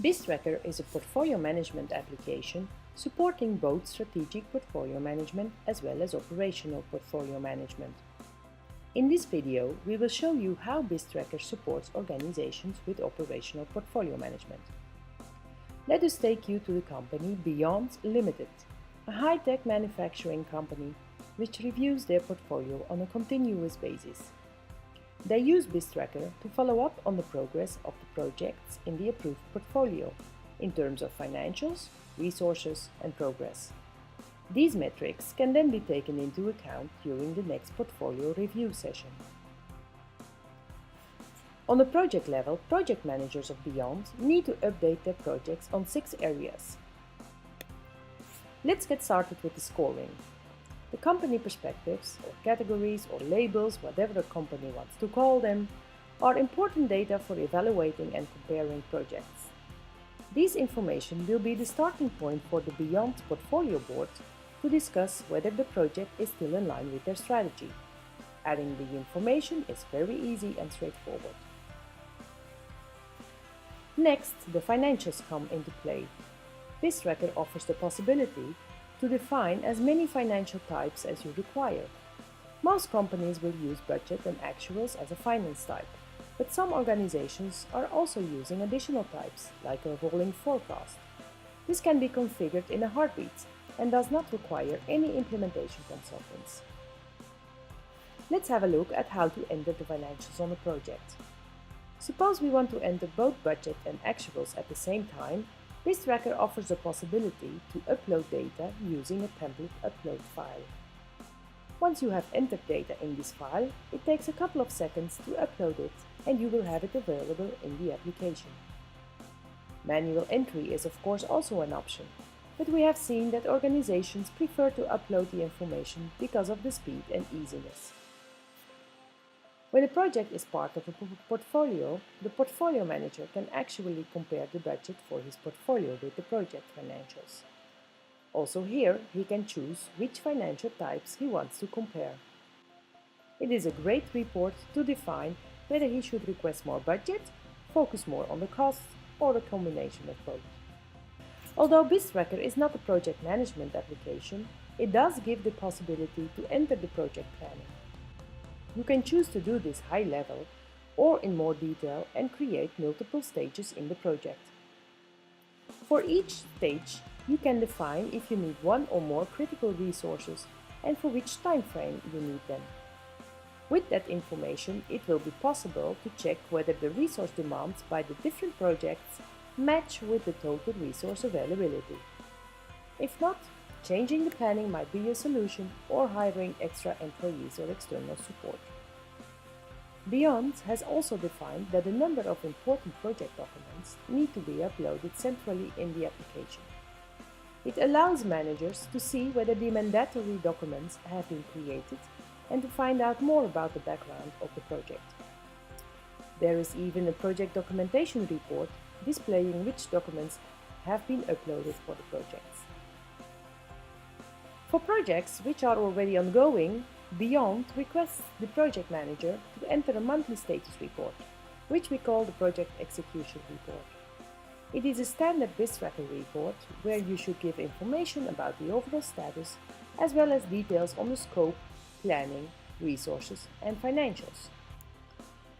Bizztracker is a portfolio management application supporting both strategic portfolio management as well as operational portfolio management. In this video, we will show you how Bizztracker supports organizations with operational portfolio management. Let us take you to the company Beyond Limited, a high-tech manufacturing company which reviews their portfolio on a continuous basis. They use Bizztracker to follow up on the progress of the projects in the approved portfolio in terms of financials, resources and progress. These metrics can then be taken into account during the next portfolio review session. On the project level, project managers of Beyond need to update their projects on 6 areas. Let's get started with the scoring. The company perspectives, or categories, or labels, whatever the company wants to call them, are important data for evaluating and comparing projects. This information will be the starting point for the Beyond Portfolio Board to discuss whether the project is still in line with their strategy. Adding the information is very easy and straightforward. Next, the financials come into play. Bizztracker offers the possibility to define as many financial types as you require. Most companies will use budget and actuals as a finance type, but some organizations are also using additional types, like a rolling forecast. This can be configured in a heartbeat and does not require any implementation consultants. Let's have a look at how to enter the financials on a project. Suppose we want to enter both budget and actuals at the same time. Bizztracker offers the possibility to upload data using a template upload file. Once you have entered data in this file, it takes a couple of seconds to upload it and you will have it available in the application. Manual entry is of course also an option, but we have seen that organizations prefer to upload the information because of the speed and easiness. When a project is part of a portfolio, the portfolio manager can actually compare the budget for his portfolio with the project financials. Also here, he can choose which financial types he wants to compare. It is a great report to define whether he should request more budget, focus more on the costs, or a combination of both. Although Bizztracker is not a project management application, it does give the possibility to enter the project planning. You can choose to do this high level or in more detail and create multiple stages in the project. For each stage, you can define if you need one or more critical resources and for which time frame you need them. With that information, it will be possible to check whether the resource demands by the different projects match with the total resource availability. If not, changing the planning might be a solution or hiring extra employees or external support. Beyond has also defined that a number of important project documents need to be uploaded centrally in the application. It allows managers to see whether the mandatory documents have been created and to find out more about the background of the project. There is even a project documentation report displaying which documents have been uploaded for the projects. For projects which are already ongoing, Beyond requests the project manager to enter a monthly status report, which we call the project execution report. It is a standard Bizztracker report where you should give information about the overall status as well as details on the scope, planning, resources and financials.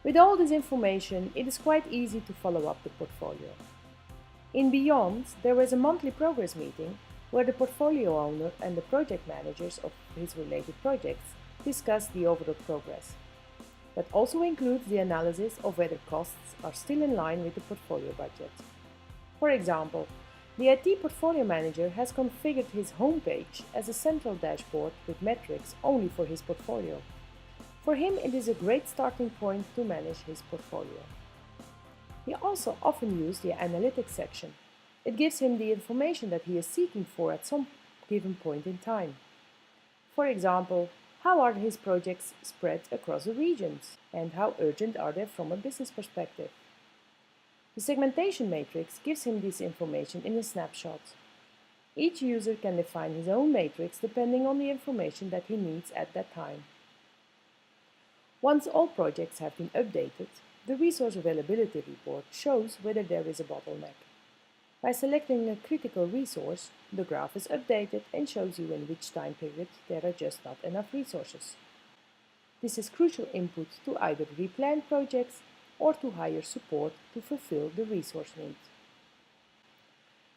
With all this information, it is quite easy to follow up the portfolio. In Beyond, there is a monthly progress meeting where the portfolio owner and the project managers of his related projects discuss the overall progress. That also includes the analysis of whether costs are still in line with the portfolio budget. For example, the IT portfolio manager has configured his homepage as a central dashboard with metrics only for his portfolio. For him, it is a great starting point to manage his portfolio. He also often uses the analytics section. It gives him the information that he is seeking for at some given point in time. For example, how are his projects spread across the regions and how urgent are they from a business perspective? The segmentation matrix gives him this information in a snapshot. Each user can define his own matrix depending on the information that he needs at that time. Once all projects have been updated, the resource availability report shows whether there is a bottleneck. By selecting a critical resource, the graph is updated and shows you in which time period there are just not enough resources. This is crucial input to either replan projects or to hire support to fulfill the resource need.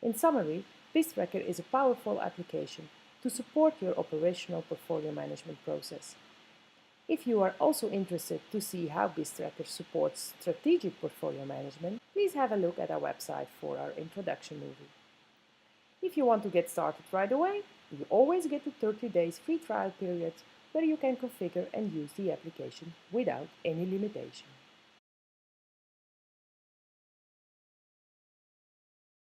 In summary, Bizztracker is a powerful application to support your operational portfolio management process. If you are also interested to see how Bizztracker supports strategic portfolio management, please have a look at our website for our introduction movie. If you want to get started right away, you always get a 30 days free trial period where you can configure and use the application without any limitation.